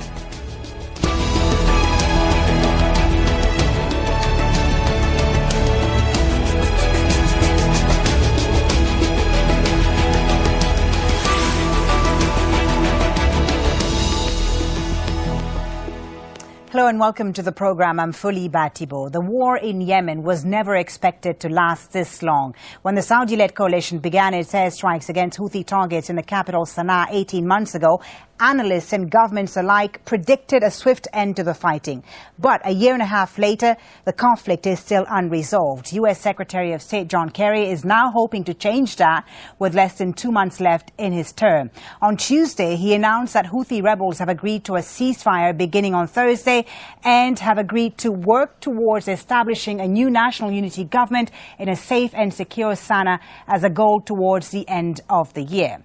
Hello and welcome to the program. I'm Fuli Batibo. The war in Yemen was never expected to last this long. When the Saudi-led coalition began its airstrikes against Houthi targets in the capital Sana'a 18 months ago, analysts and governments alike predicted a swift end to the fighting. But a year and a half later, the conflict is still unresolved. U.S. Secretary of State John Kerry is now hoping to change that with less than 2 months left in his term. On Tuesday, he announced that Houthi rebels have agreed to a ceasefire beginning on Thursday and have agreed to work towards establishing a new national unity government in a safe and secure Sana'a as a goal towards the end of the year.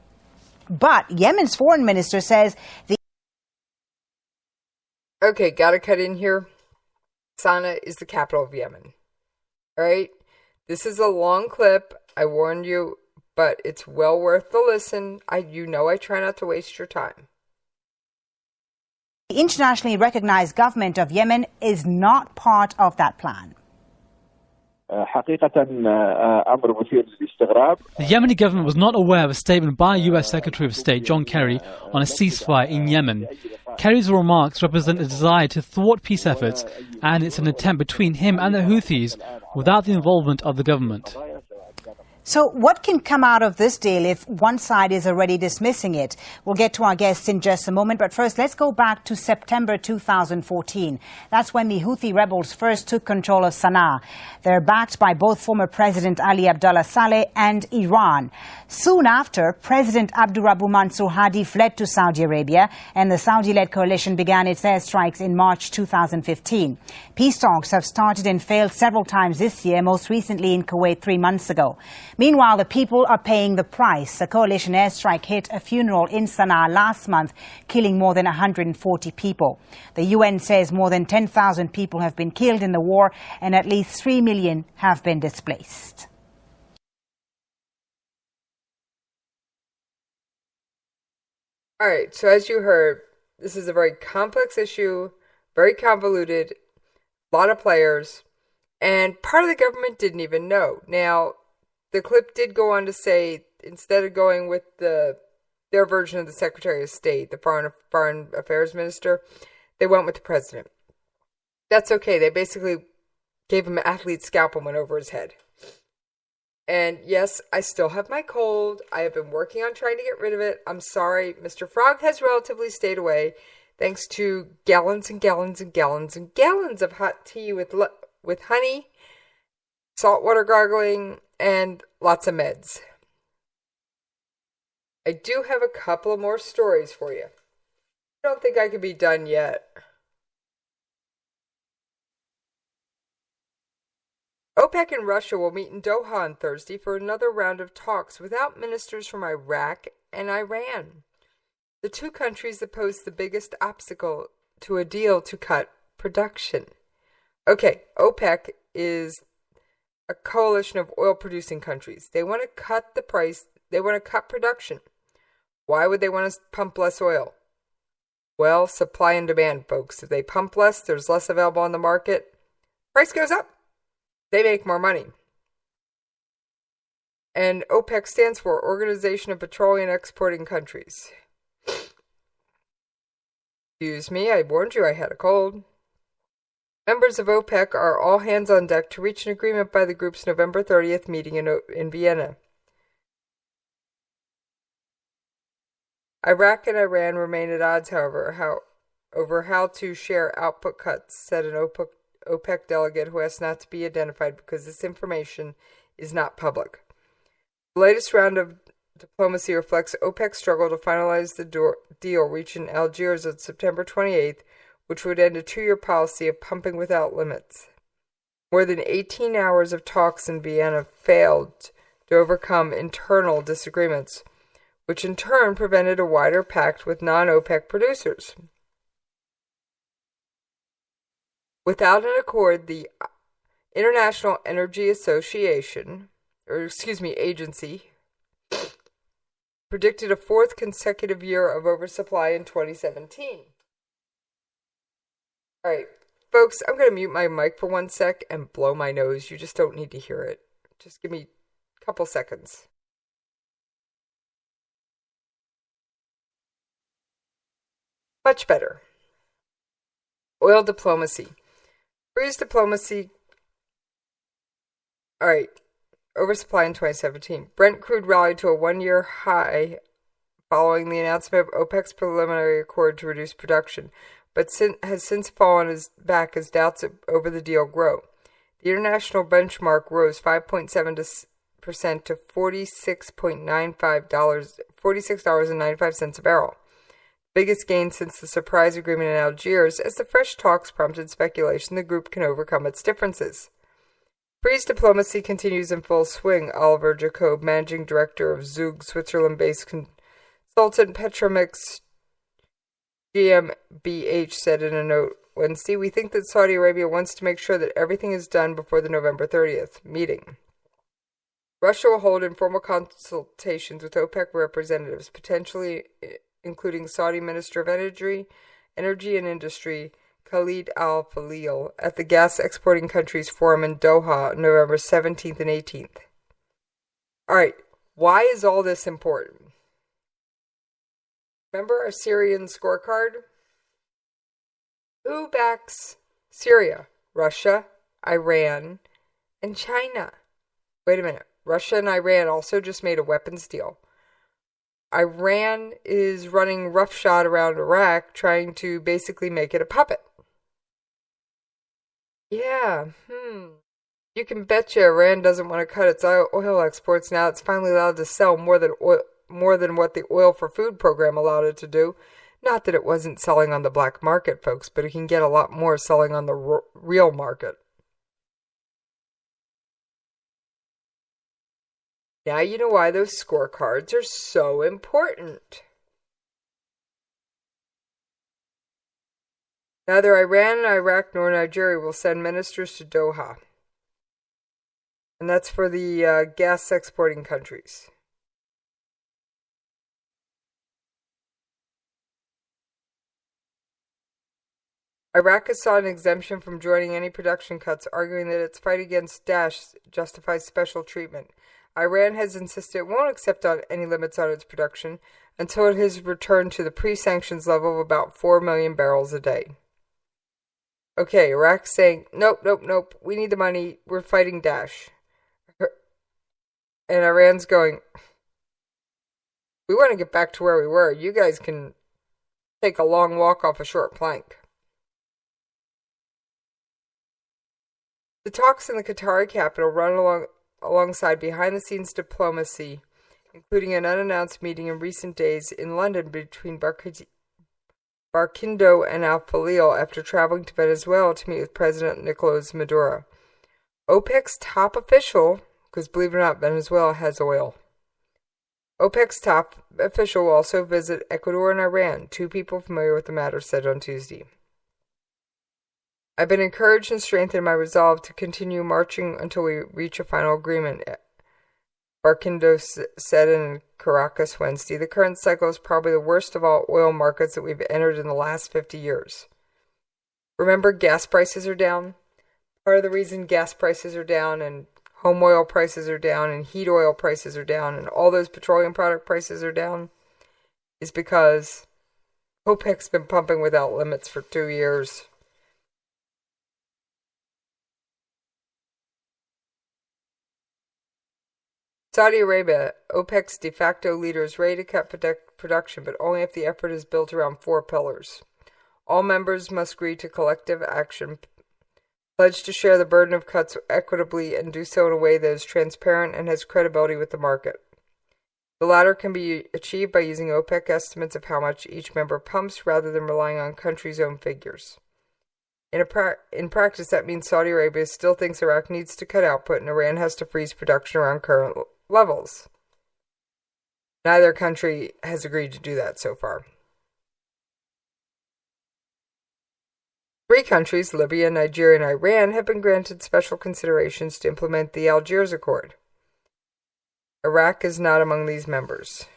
But Yemen's foreign minister says the... Okay, gotta cut in here. Sana'a is the capital of Yemen. Alright? This is a long clip. I warned you, but it's well worth the listen. I try not to waste your time. The internationally recognized government of Yemen is not part of that plan. The Yemeni government was not aware of a statement by US Secretary of State John Kerry on a ceasefire in Yemen. Kerry's remarks represent a desire to thwart peace efforts, and it's an attempt between him and the Houthis without the involvement of the government. So what can come out of this deal if one side is already dismissing it? We'll get to our guests in just a moment, but first let's go back to September 2014. That's when the Houthi rebels first took control of Sana'a. They're backed by both former President Ali Abdullah Saleh and Iran. Soon after, President Abdurrabbu Mansur Hadi fled to Saudi Arabia, and the Saudi-led coalition began its airstrikes in March 2015. Peace talks have started and failed several times this year, most recently in Kuwait 3 months ago. Meanwhile, the people are paying the price. A coalition airstrike hit a funeral in Sana'a last month, killing more than 140 people. The UN says more than 10,000 people have been killed in the war and at least 3 million have been displaced. All right, so as you heard, this is a very complex issue, very convoluted, a lot of players, and part of the government didn't even know. Now, the clip did go on to say, instead of going with their version of the Secretary of State, the Foreign Affairs Minister, they went with the President. That's okay. They basically gave him an athlete's scalpel and went over his head. And yes, I still have my cold. I have been working on trying to get rid of it. I'm sorry. Mr. Frog has relatively stayed away, thanks to gallons and gallons and gallons and gallons of hot tea with honey, saltwater gargling, and lots of meds. I do have a couple of more stories for you. I don't think I can be done yet. OPEC and Russia will meet in Doha on Thursday for another round of talks without ministers from Iraq and Iran, the two countries that pose the biggest obstacle to a deal to cut production. Okay, OPEC is a coalition of oil-producing countries. They want to cut the price. They want to cut production. Why would they want to pump less oil? Well, supply and demand, folks. If they pump less, there's less available on the market. Price goes up. They make more money. And OPEC stands for Organization of Petroleum Exporting Countries. Excuse me, I warned you I had a cold. Members of OPEC are all hands on deck to reach an agreement by the group's November 30th meeting in Vienna. Iraq and Iran remain at odds, however, over how to share output cuts, said an OPEC delegate who asked not to be identified because this information is not public. The latest round of diplomacy reflects OPEC's struggle to finalize the deal reached in Algiers on September 28th, which would end a 2-year policy of pumping without limits. More than 18 hours of talks in Vienna failed to overcome internal disagreements, which in turn prevented a wider pact with non-OPEC producers. Without an accord, the International Energy Agency, predicted a 4th consecutive year of oversupply in 2017. All right, folks, I'm going to mute my mic for 1 sec and blow my nose. You just don't need to hear it. Just give me a couple seconds. Much better. Oil diplomacy. Freeze diplomacy. All right. Oversupply in 2017. Brent crude rallied to a one-year high following the announcement of OPEC's preliminary accord to reduce production, but has since fallen back as doubts over the deal grow. The international benchmark rose 5.7% to $46.95 a barrel. Biggest gain since the surprise agreement in Algiers, as the fresh talks prompted speculation the group can overcome its differences. Freeze diplomacy continues in full swing, Oliver Jacob, managing director of Zug, Switzerland-based consultant Petromix GmbH, said in a note Wednesday. We think that Saudi Arabia wants to make sure that everything is done before the November 30th meeting. Russia will hold informal consultations with OPEC representatives, potentially including Saudi Minister of Energy and Industry, Khalid al-Falil, at the Gas Exporting Countries Forum in Doha, November 17th and 18th. Alright, why is all this important? Remember our Syrian scorecard? Who backs Syria? Russia, Iran, and China. Wait a minute. Russia and Iran also just made a weapons deal. Iran is running roughshod around Iraq, trying to basically make it a puppet. Yeah, You can betcha Iran doesn't want to cut its oil exports now it's finally allowed to sell more than what the Oil for Food program allowed it to do. Not that it wasn't selling on the black market, folks, but it can get a lot more selling on the real market. Now you know why those scorecards are so important. Neither Iran, Iraq, nor Nigeria will send ministers to Doha. And that's for the gas exporting countries. Iraq has sought an exemption from joining any production cuts, arguing that its fight against Daesh justifies special treatment. Iran has insisted it won't accept any limits on its production until it has returned to the pre-sanctions level of about 4 million barrels a day. Okay, Iraq's saying, nope, we need the money, we're fighting Daesh. And Iran's going, we want to get back to where we were. You guys can take a long walk off a short plank. The talks in the Qatari capital run alongside behind-the-scenes diplomacy, including an unannounced meeting in recent days in London between Barkindo and al-Falil after traveling to Venezuela to meet with President Nicolas Maduro. OPEC's top official, because believe it or not, Venezuela has oil. OPEC's top official will also visit Ecuador and Iran, two people familiar with the matter said on Tuesday. I've been encouraged and strengthened in my resolve to continue marching until we reach a final agreement, Barkindo said in Caracas Wednesday. The current cycle is probably the worst of all oil markets that we've entered in the last 50 years. Remember, gas prices are down? Part of the reason gas prices are down and home oil prices are down and heat oil prices are down and all those petroleum product prices are down is because OPEC's been pumping without limits for 2 years. Saudi Arabia, OPEC's de facto leader, is ready to cut production, but only if the effort is built around 4 pillars. All members must agree to collective action, pledge to share the burden of cuts equitably, and do so in a way that is transparent and has credibility with the market. The latter can be achieved by using OPEC estimates of how much each member pumps rather than relying on countries' own figures. In practice, that means Saudi Arabia still thinks Iraq needs to cut output and Iran has to freeze production around current levels. Neither country has agreed to do that so far. 3 countries, Libya, Nigeria, and Iran, have been granted special considerations to implement the Algiers Accord. Iraq is not among these members.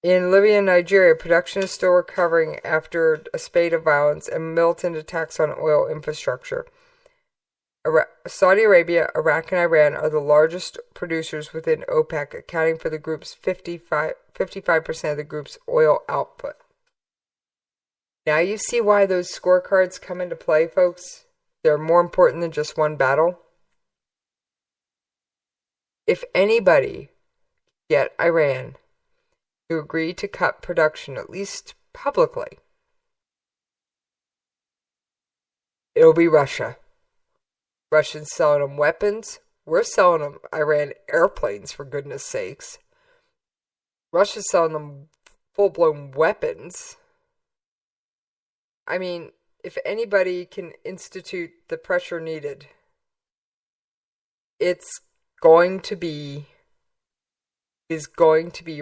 In Libya and Nigeria, production is still recovering after a spate of violence and militant attacks on oil infrastructure. Saudi Arabia, Iraq, and Iran are the largest producers within OPEC, accounting for the group's 55% of the group's oil output. Now you see why those scorecards come into play, folks. They're more important than just one battle. If anybody get Iran to agree to cut production, at least publicly, it'll be Russia. Russians selling them weapons. We're selling them Iran airplanes, for goodness sakes. Russia's selling them full-blown weapons. I mean, if anybody can institute the pressure needed, it's going to be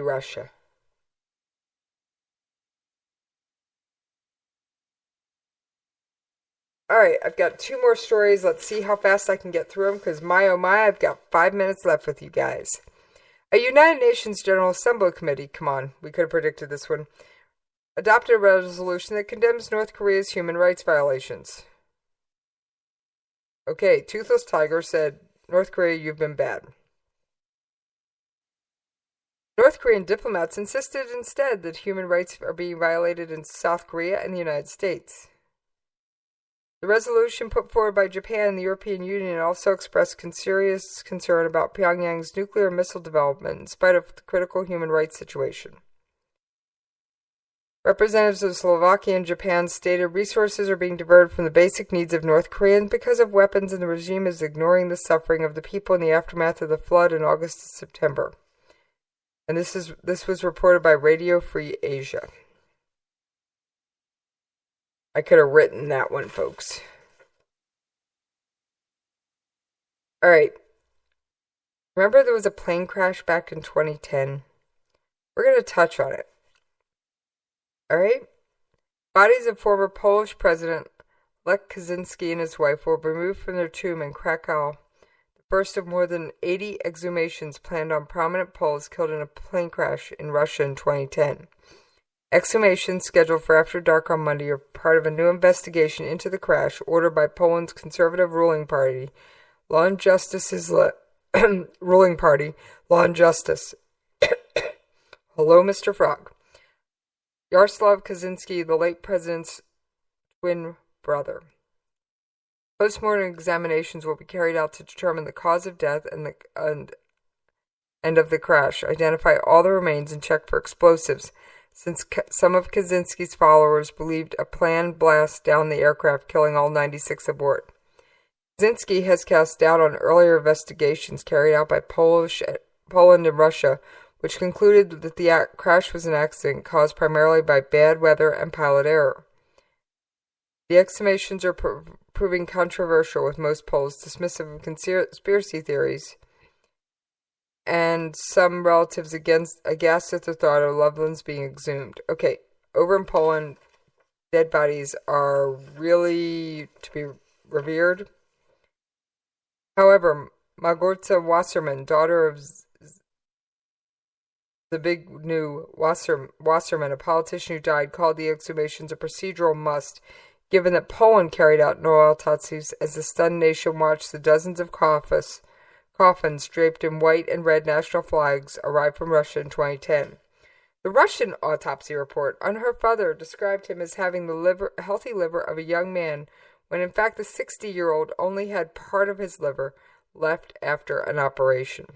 Russia. Alright, I've got 2 more stories. Let's see how fast I can get through them, because my oh my, I've got 5 minutes left with you guys. A United Nations General Assembly Committee, come on, we could have predicted this one, adopted a resolution that condemns North Korea's human rights violations. Okay, Toothless Tiger said, North Korea, you've been bad. North Korean diplomats insisted instead that human rights are being violated in South Korea and the United States. The resolution put forward by Japan and the European Union also expressed serious concern about Pyongyang's nuclear missile development in spite of the critical human rights situation. Representatives of Slovakia and Japan stated resources are being diverted from the basic needs of North Koreans because of weapons, and the regime is ignoring the suffering of the people in the aftermath of the flood in August and September. And this was reported by Radio Free Asia. I could have written that one, folks. Alright. Remember there was a plane crash back in 2010? We're going to touch on it. Alright? Bodies of former Polish President Lech Kaczynski and his wife were removed from their tomb in Krakow. The first of more than 80 exhumations planned on prominent Poles killed in a plane crash in Russia in 2010. Exhumations scheduled for after dark on Monday are part of a new investigation into the crash ordered by Poland's conservative ruling party, Law and Justice's ruling party, Law and Justice. Hello, Mr. Frog. Yaroslav Kaczynski, the late president's twin brother. Postmortem examinations will be carried out to determine the cause of death and of the crash, identify all the remains, and check for explosives, since some of Kaczynski's followers believed a planned blast down the aircraft, killing all 96 aboard. Kaczynski has cast doubt on earlier investigations carried out by Poland and Russia, which concluded that the crash was an accident caused primarily by bad weather and pilot error. The exhumations are proving controversial, with most Poles dismissive of conspiracy theories, and some relatives aghast at the thought of loved ones being exhumed. Okay, over in Poland, dead bodies are really to be revered. However, Małgorzata Wasserman, daughter of the big new Wasserman, a politician who died, called the exhumations a procedural must, given that Poland carried out no autopsies as the stunned nation watched the dozens of coffins draped in white and red national flags arrive from Russia in 2010. The Russian autopsy report on her father described him as having the healthy liver of a young man, when in fact the 60-year-old only had part of his liver left after an operation.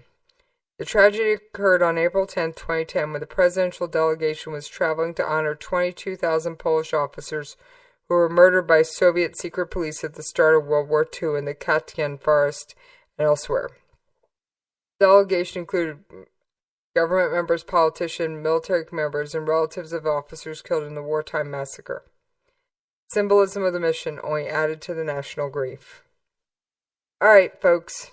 The tragedy occurred on April 10, 2010, when the presidential delegation was traveling to honor 22,000 Polish officers who were murdered by Soviet secret police at the start of World War II in the Katyn forest and elsewhere. The delegation included government members, politicians, military members, and relatives of officers killed in the wartime massacre. Symbolism of the mission only added to the national grief. Alright, folks.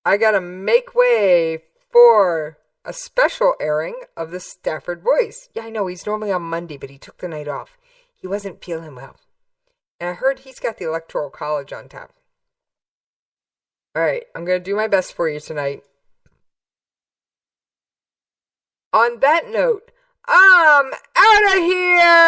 I gotta make way for a special airing of the Stafford Voice. Yeah, I know, he's normally on Monday, but he took the night off. He wasn't feeling well. And I heard he's got the Electoral College on tap. Alright, I'm gonna do my best for you tonight. On that note, I'm out of here!